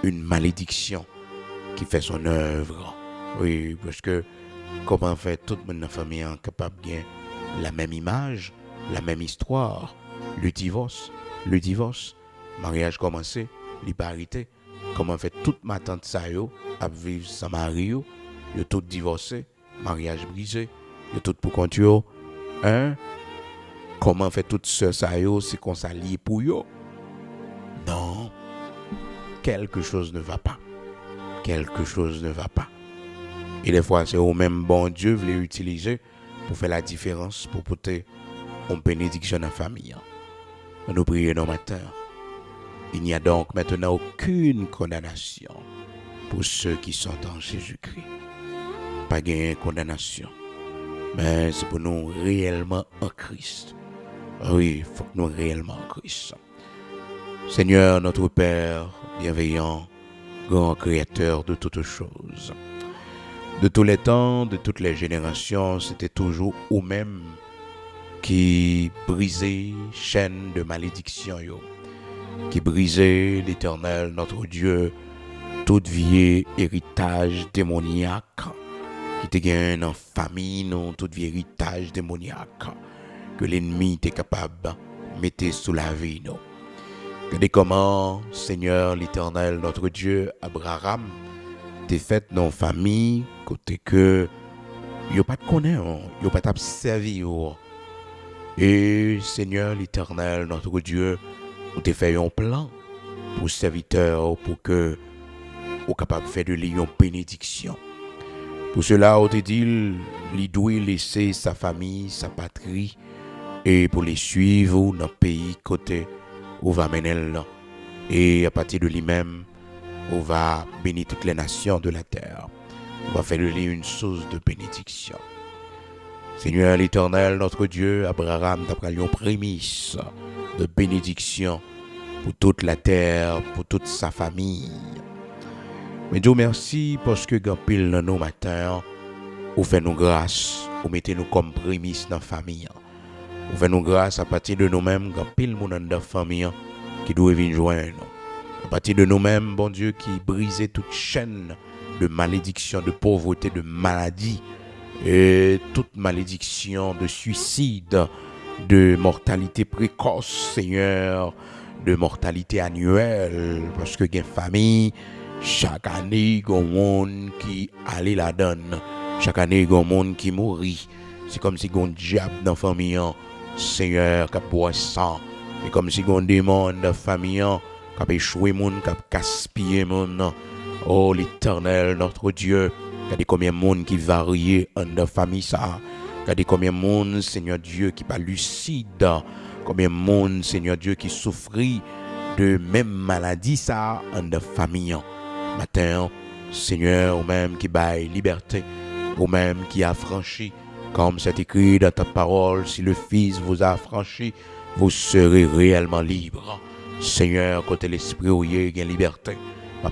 une malédiction qui fait son œuvre. Oui, parce que comment fait toute mon famille capable de gagner la même image, la même histoire, le divorce, mariage commencé, l'hyparité, comment fait toute ma tante ça yo, à vivre sans mari yo tout divorcé, mariage brisé, yo tout pour compte yo, hein? Comment fait toute sœur ça yo, c'est qu'on s'allie pour yo? Non, quelque chose ne va pas. Quelque chose ne va pas. Et des fois, c'est au même bon Dieu voulait utiliser pour faire la différence, pour porter une bénédiction à la famille. Nous prions nos matins. Il n'y a donc maintenant aucune condamnation pour ceux qui sont en Jésus-Christ. Pas de condamnation. Mais c'est pour nous réellement en Christ. Oui, il faut que nous réellement en Christ. Seigneur, notre Père, bienveillant, grand créateur de toutes choses. De tous les temps, de toutes les générations, c'était toujours vous-même qui brisait chaîne de malédiction, qui brisait l'Éternel, notre Dieu, tout vieil héritage démoniaque, qui te gagne en famille, non, tout vieil héritage démoniaque, que l'ennemi était capable de mettre sous la vie, non. Regardez comment, Seigneur, l'Éternel, notre Dieu, Abraham, t'es fait dans famille, côté que yo pas de connaître, yo pas t'observer. Et Seigneur, l'Éternel, notre Dieu, on t'a fait un plan pour serviteur, pour que on capable de faire de lui une bénédiction. Pour cela, on te dit, il doit laisser sa famille, sa patrie, et pour les suivre dans le pays côté où va mener là. Et à partir de lui-même, on va bénir toutes les nations de la terre. On va faire de lui une source de bénédiction. Seigneur l'Éternel, notre Dieu, Abraham t'a pris une prémisse de bénédiction pour toute la terre, pour toute sa famille. Mais Dieu merci parce que quand pile dans nos matins, vous faites nous grâce, vous mettez nous comme prémisse dans la famille. Vous faites nous grâce à partir de nous-mêmes, quand pile mon dans la famille qui doit venir joindre. À partir de nous-mêmes, bon Dieu, qui brisait toute chaîne de malédiction, de pauvreté, de maladie, et toute malédiction de suicide, de mortalité précoce, Seigneur, de mortalité annuelle, parce que il y a une famille, chaque année, il y a un monde qui allait la donne, chaque année, il y a un monde qui mourit. C'est comme si il y a un diable dans la famille, Seigneur, qui a boit sang, c'est comme si il y a un démon dans la famille, qui a échoué, qui a gaspillé. Oh, l'Éternel, notre Dieu, regardez combien de monde qui varie en de famille ça. Regardez combien de monde, Seigneur Dieu, qui pas lucide. Combien de monde, Seigneur Dieu, qui souffrit de même maladie ça en de famille. Matin, Seigneur, ou même qui baille liberté, ou même qui a franchi, comme c'est écrit dans ta parole, si le Fils vous a affranchi, vous serez réellement libre. Seigneur, côté l'esprit où il y a liberté.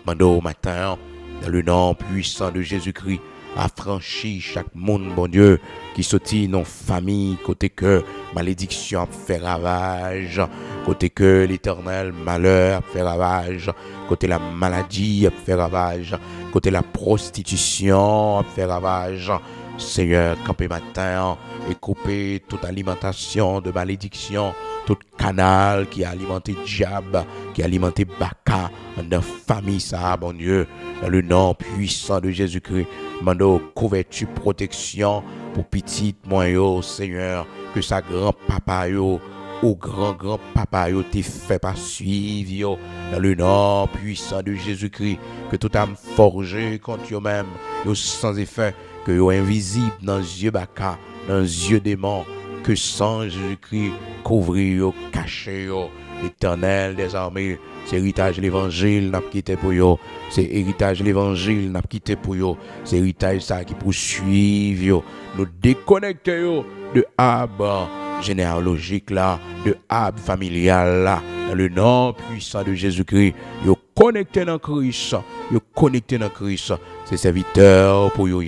Maintenant, au matin, dans le nom puissant de Jésus-Christ, affranchis chaque monde, bon Dieu, qui sortit dans famille, côté que malédiction a fait ravage, côté que l'éternel malheur a fait ravage, côté la maladie a fait ravage, côté la prostitution a fait ravage. Seigneur, campé matin et couper toute alimentation de malédiction, tout canal qui a alimenté diable, qui a alimenté Baka, dans la famille, ça, bon Dieu, dans le nom puissant de Jésus-Christ, mando couverture, protection pour petit moi, Seigneur, que sa grand-papa, ou grand-papa, t'es fait pas suivre, dans le nom puissant de Jésus-Christ, que tout âme forgé contre eux-mêmes, sans effet, que yo invisible dans les yeux Baka, dans les yeux démons, que sans Jésus-Christ couvrir yo, cacher yo, l'Éternel des armées, c'est héritage l'évangile n'a quitté pour yo, c'est héritage l'évangile n'a quitté pour yo, c'est héritage ça qui poursuivre yo, nous déconnecter yo de arbre généalogique là, de arbre familial là, dans le nom puissant de Jésus-Christ, yo connecté dans Christ, yo connecté dans Christ, c'est serviteur pour yo.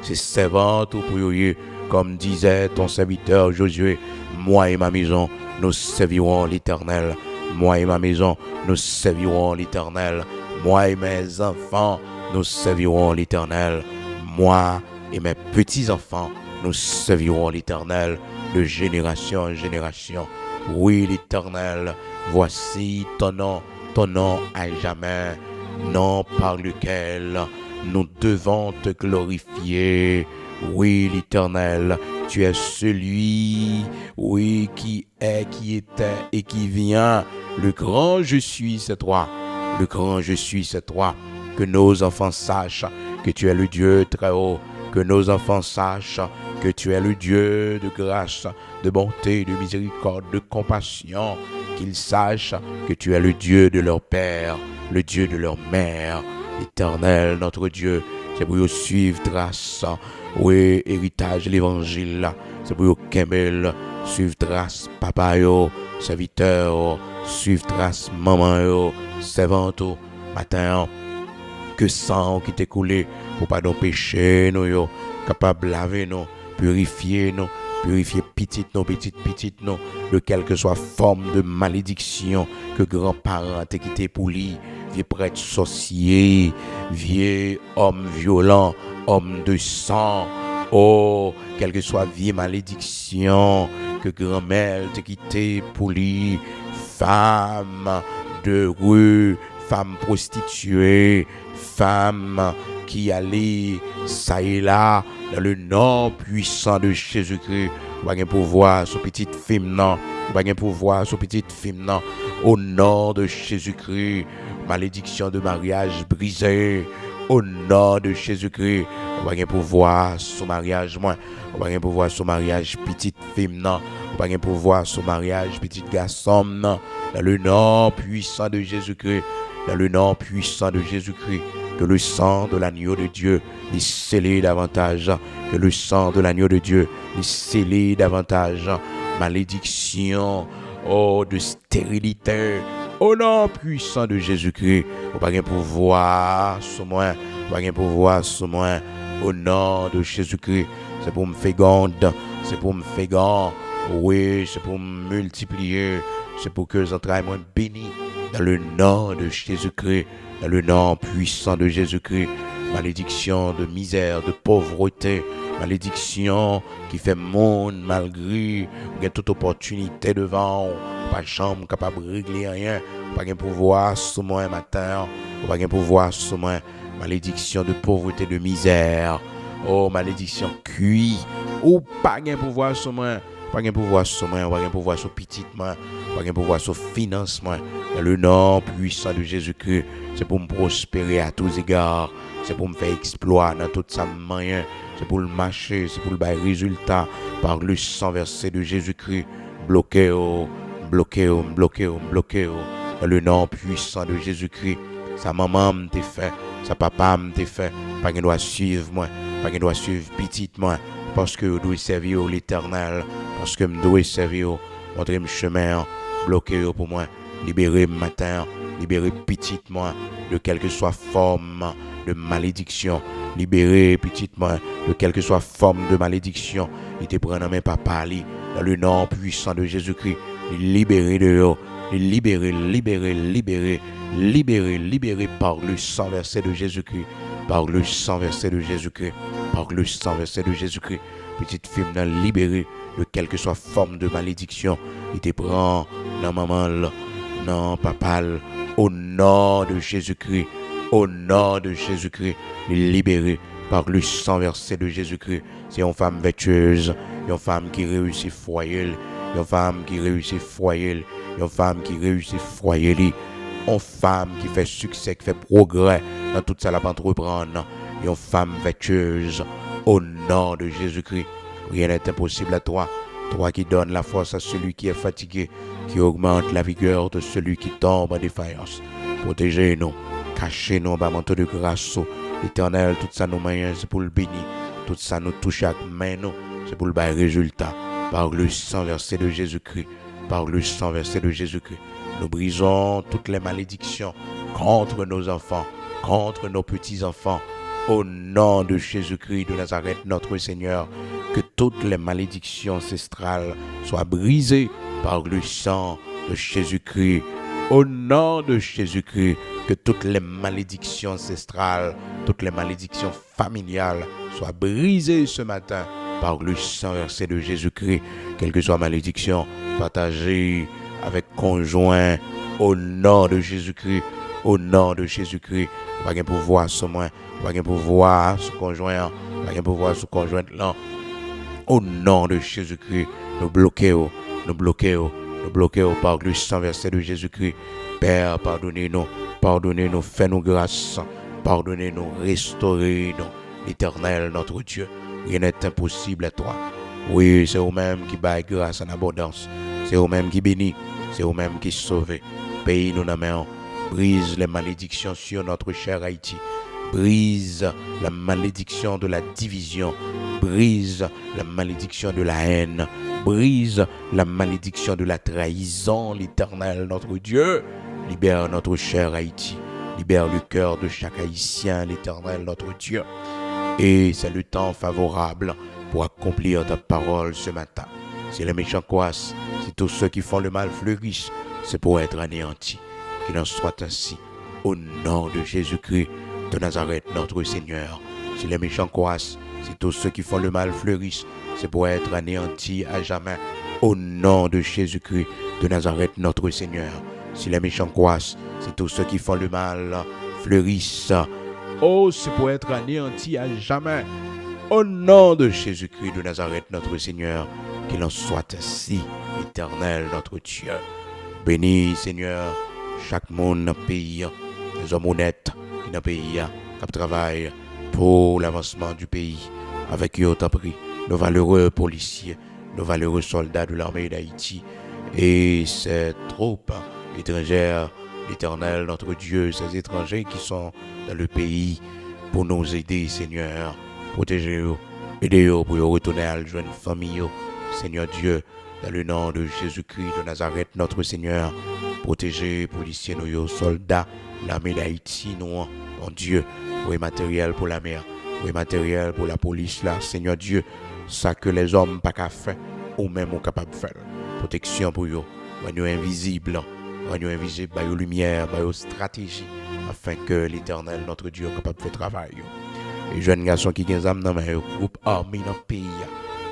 C'est servante pour yo, comme disait ton serviteur Josué, moi et ma maison, nous servirons l'Éternel. Moi et ma maison, nous servirons l'Éternel. Moi et mes enfants, nous servirons l'Éternel. Moi et mes petits-enfants, nous servirons l'Éternel de génération en génération. Oui, l'Éternel, voici ton nom à jamais, nom par lequel nous devons te glorifier. Oui, l'Éternel, tu es celui, oui, qui est, qui était et qui vient. Le grand je suis, c'est toi. Le grand je suis, c'est toi. Que nos enfants sachent que tu es le Dieu très haut. Que nos enfants sachent que tu es le Dieu de grâce, de bonté, de miséricorde, de compassion. Qu'ils sachent que tu es le Dieu de leur père, le Dieu de leur mère. Éternel, notre Dieu, c'est pour suivre trace. Oui, héritage de l'évangile. C'est pour Kemel, suivre trace papa yo, serviteur, suivre trace maman yo, servante matin. Que sang qui t'est coulé pour pas nos péchés, nous yo, capable de laver nous, purifier petite nous, de quelque soit forme de malédiction que grands-parents t'aient quitté pour lui, vieux prêtre sorcier, vieux homme violent, homme de sang, oh, quelle que soit vieille malédiction que grand-mère t'ait quitté pour lui, femme de rue, femme prostituée, femme qui allait ça et là dans le nom puissant de Jésus-Christ. Pas de pouvoir sur petite femme non, pas de pouvoir sur petite femme non. Au nom de Jésus-Christ, malédiction de mariage brisée. Au nom de Jésus-Christ, pas de pouvoir sur mariage moi, pas de pouvoir sur mariage petite femme non, pas de pouvoir sur mariage petit garçon non. Dans le nom puissant de Jésus-Christ, dans le nom puissant de Jésus-Christ, que le sang de l'agneau de Dieu est scellé davantage, que le sang de l'agneau de Dieu est scellé davantage. Malédiction, oh, de stérilité, au nom puissant de Jésus-Christ, pas de pouvoir sur moi, pas de pouvoir sur moi, au nom de Jésus-Christ, c'est pour me faire garde, c'est pour me faire garde, oui, c'est pour me multiplier, c'est pour que les entrailles moins bénis, dans le nom de Jésus-Christ, dans le nom puissant de Jésus-Christ. Malédiction de misère, de pauvreté, malédiction qui fait monde malgré il y a toute opportunité devant, pas de chambre capable de régler rien, pas de pouvoir sur moi matin, pas de pouvoir sur moi. Malédiction de pauvreté, de misère, oh malédiction cuit, ou pas de pouvoir sur moi. Pas de pouvoir sur moi, pas de pouvoir sur petite main, pas de pouvoir sur financement. Dans le nom puissant de Jésus-Christ, c'est pour me prospérer à tous égards, c'est pour me faire exploit dans toute sa moyen, c'est pour le marcher, c'est pour le bail résultat par le sang versé de Jésus-Christ. Bloqué, dans le nom puissant de Jésus-Christ. Sa maman m'te fait, sa papa m'te fait, pas qu'elle doit suivre moi, pas qu'elle doit suivre petite moi, parce que je dois servir l'Éternel, parce que je dois servir, montrer mon chemin, bloquer pour moi, libérer matin, libérer petite moi, de quelque soit forme de malédiction, libérer petite moi, de quelque soit forme de malédiction, il te prend dans mes papas, dans le nom puissant de Jésus-Christ, libérer de eux, libérer par le sang versé de Jésus-Christ, par le sang versé de Jésus-Christ, par le sang versé de Jésus-Christ. Petite fille libérée de quelque soit forme de malédiction, il te prend dans maman, dans papa, au nom de Jésus-Christ, au nom de Jésus-Christ, libérée par le sang versé de Jésus-Christ. C'est une femme vertueuse, une femme qui réussit foyer, une femme qui réussit foyer, une femme qui réussit foyer, une femme qui fait succès, qui fait progrès dans toute sa la entreprendre, une femme vertueuse, au nom de Jésus-Christ. Rien n'est impossible à toi, toi qui donnes la force à celui qui est fatigué, qui augmente la vigueur de celui qui tombe en défaillance. Protégez-nous, cachez-nous en bas manteau de grâce. L'Éternel, tout ça nous moyens, c'est pour le bénir, tout ça nous touche à main, nous, c'est pour le bas résultat. Par le sang versé de Jésus-Christ, par le sang versé de Jésus-Christ, nous brisons toutes les malédictions contre nos enfants, contre nos petits-enfants. Au nom de Jésus-Christ de Nazareth, notre Seigneur, que toutes les malédictions ancestrales soient brisées par le sang de Jésus-Christ. Au nom de Jésus-Christ, que toutes les malédictions ancestrales, toutes les malédictions familiales soient brisées ce matin par le sang versé de Jésus-Christ. Quelle que soit malédiction, partagée avec conjoint, au nom de Jésus-Christ, au nom de Jésus-Christ. Pas de pouvoir sur moi, pas de pouvoir sur conjoint, pas de pouvoir sur conjointe là. Au nom de Jésus-Christ, nous bloquons, nous bloquons, nous bloquons par le sang versé de Jésus-Christ. Père, pardonnez-nous, fais-nous grâce, pardonnez-nous, restaurez-nous. L'Éternel, notre Dieu, rien n'est impossible à toi. Oui, c'est vous-même qui baille grâce en abondance. C'est vous-même qui bénit, c'est vous-même qui sauve. Pays nous dans main, brise les malédictions sur notre cher Haïti. Brise la malédiction de la division. Brise la malédiction de la haine. Brise la malédiction de la trahison. L'Éternel, notre Dieu, libère notre cher Haïti. Libère le cœur de chaque Haïtien, l'Éternel, notre Dieu. Et c'est le temps favorable pour accomplir ta parole ce matin. Si les méchants croissent, si tous ceux qui font le mal fleurissent, c'est pour être anéantis. Qu'il en soit ainsi. Au nom de Jésus-Christ de Nazareth, notre Seigneur. Si les méchants croissent, si tous ceux qui font le mal fleurissent, c'est pour être anéantis à jamais. Au nom de Jésus-Christ de Nazareth, notre Seigneur. Si les méchants croissent, si tous ceux qui font le mal fleurissent, oh, c'est pour être anéantis à jamais. Au nom de Jésus-Christ de Nazareth, notre Seigneur, qu'il en soit ainsi, Éternel, notre Dieu. Bénis, Seigneur, chaque monde dans le pays, les hommes honnêtes qui dans le pays, qui travaillent pour l'avancement du pays. Avec eux, t'as pris nos valeureux policiers, nos valeureux soldats de l'armée d'Haïti et ces troupes étrangères, l'Éternel, notre Dieu, ces étrangers qui sont dans le pays pour nous aider, Seigneur. Protégez-nous, aidez-nous pour retourner à la jeune famille, Seigneur Dieu, dans le nom de Jésus-Christ de Nazareth, notre Seigneur. Protégez, policiers, nos soldats, l'armée d'Haïti, nous, mon Dieu, oui, matériel pour la mer, oui, matériel pour la police, là, Seigneur Dieu, ça que les hommes pas qu'à faire, ou même sont capables de faire. Protection pour eux, nous invisibles, par la lumière, par la stratégie, afin que l'Éternel, notre Dieu, est capable de faire travail. Les jeunes garçons qui ont des âmes dans le groupe armé dans le pays,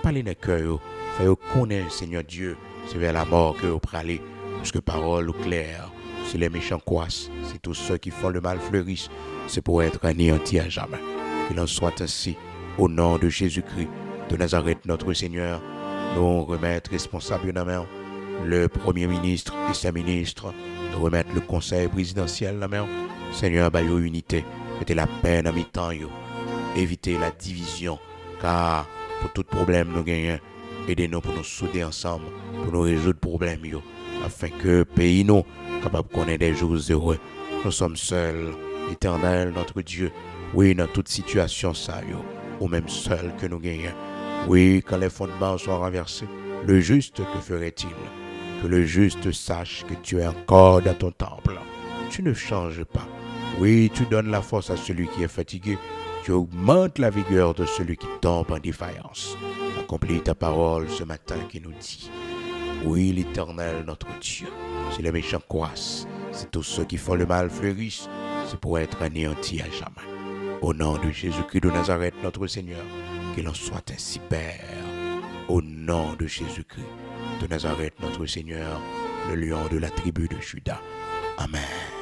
parlez dans le cœur, faites connaître, Seigneur Dieu, c'est vers la mort que vous parlez, parce que parole claire, si les méchants croissent, si tous ceux qui font le mal fleurissent, c'est pour être anéantis à jamais. Qu'il en soit ainsi, au nom de Jésus-Christ de Nazareth, notre Seigneur, nous remettre responsables dans la main, le Premier ministre et ses ministres, nous remettre le Conseil présidentiel dans la main, Seigneur, baille unité, mettez la paix dans mi-temps, évitez la division, car pour tout problème nous gagnons, aidez-nous pour nous souder ensemble, pour nous résoudre problème, afin que le pays nous capable de connaître des jours heureux. Nous sommes seuls, Éternel, notre Dieu. Oui, dans toute situation, ça, ou même seul que nous gagnons. Oui, quand les fondements sont renversés, le juste, que ferait-il? Que le juste sache que tu es encore dans ton temple. Tu ne changes pas. Oui, tu donnes la force à celui qui est fatigué. Tu augmentes la vigueur de celui qui tombe en défaillance. Accomplis ta parole ce matin qui nous dit: oui, l'Éternel, notre Dieu, si les méchants croissent, si tous ceux qui font le mal fleurissent, c'est pour être anéantis à jamais. Au nom de Jésus-Christ de Nazareth, notre Seigneur, qu'il en soit ainsi, Père. Au nom de Jésus-Christ de Nazareth, notre Seigneur, le lion de la tribu de Juda. Amen.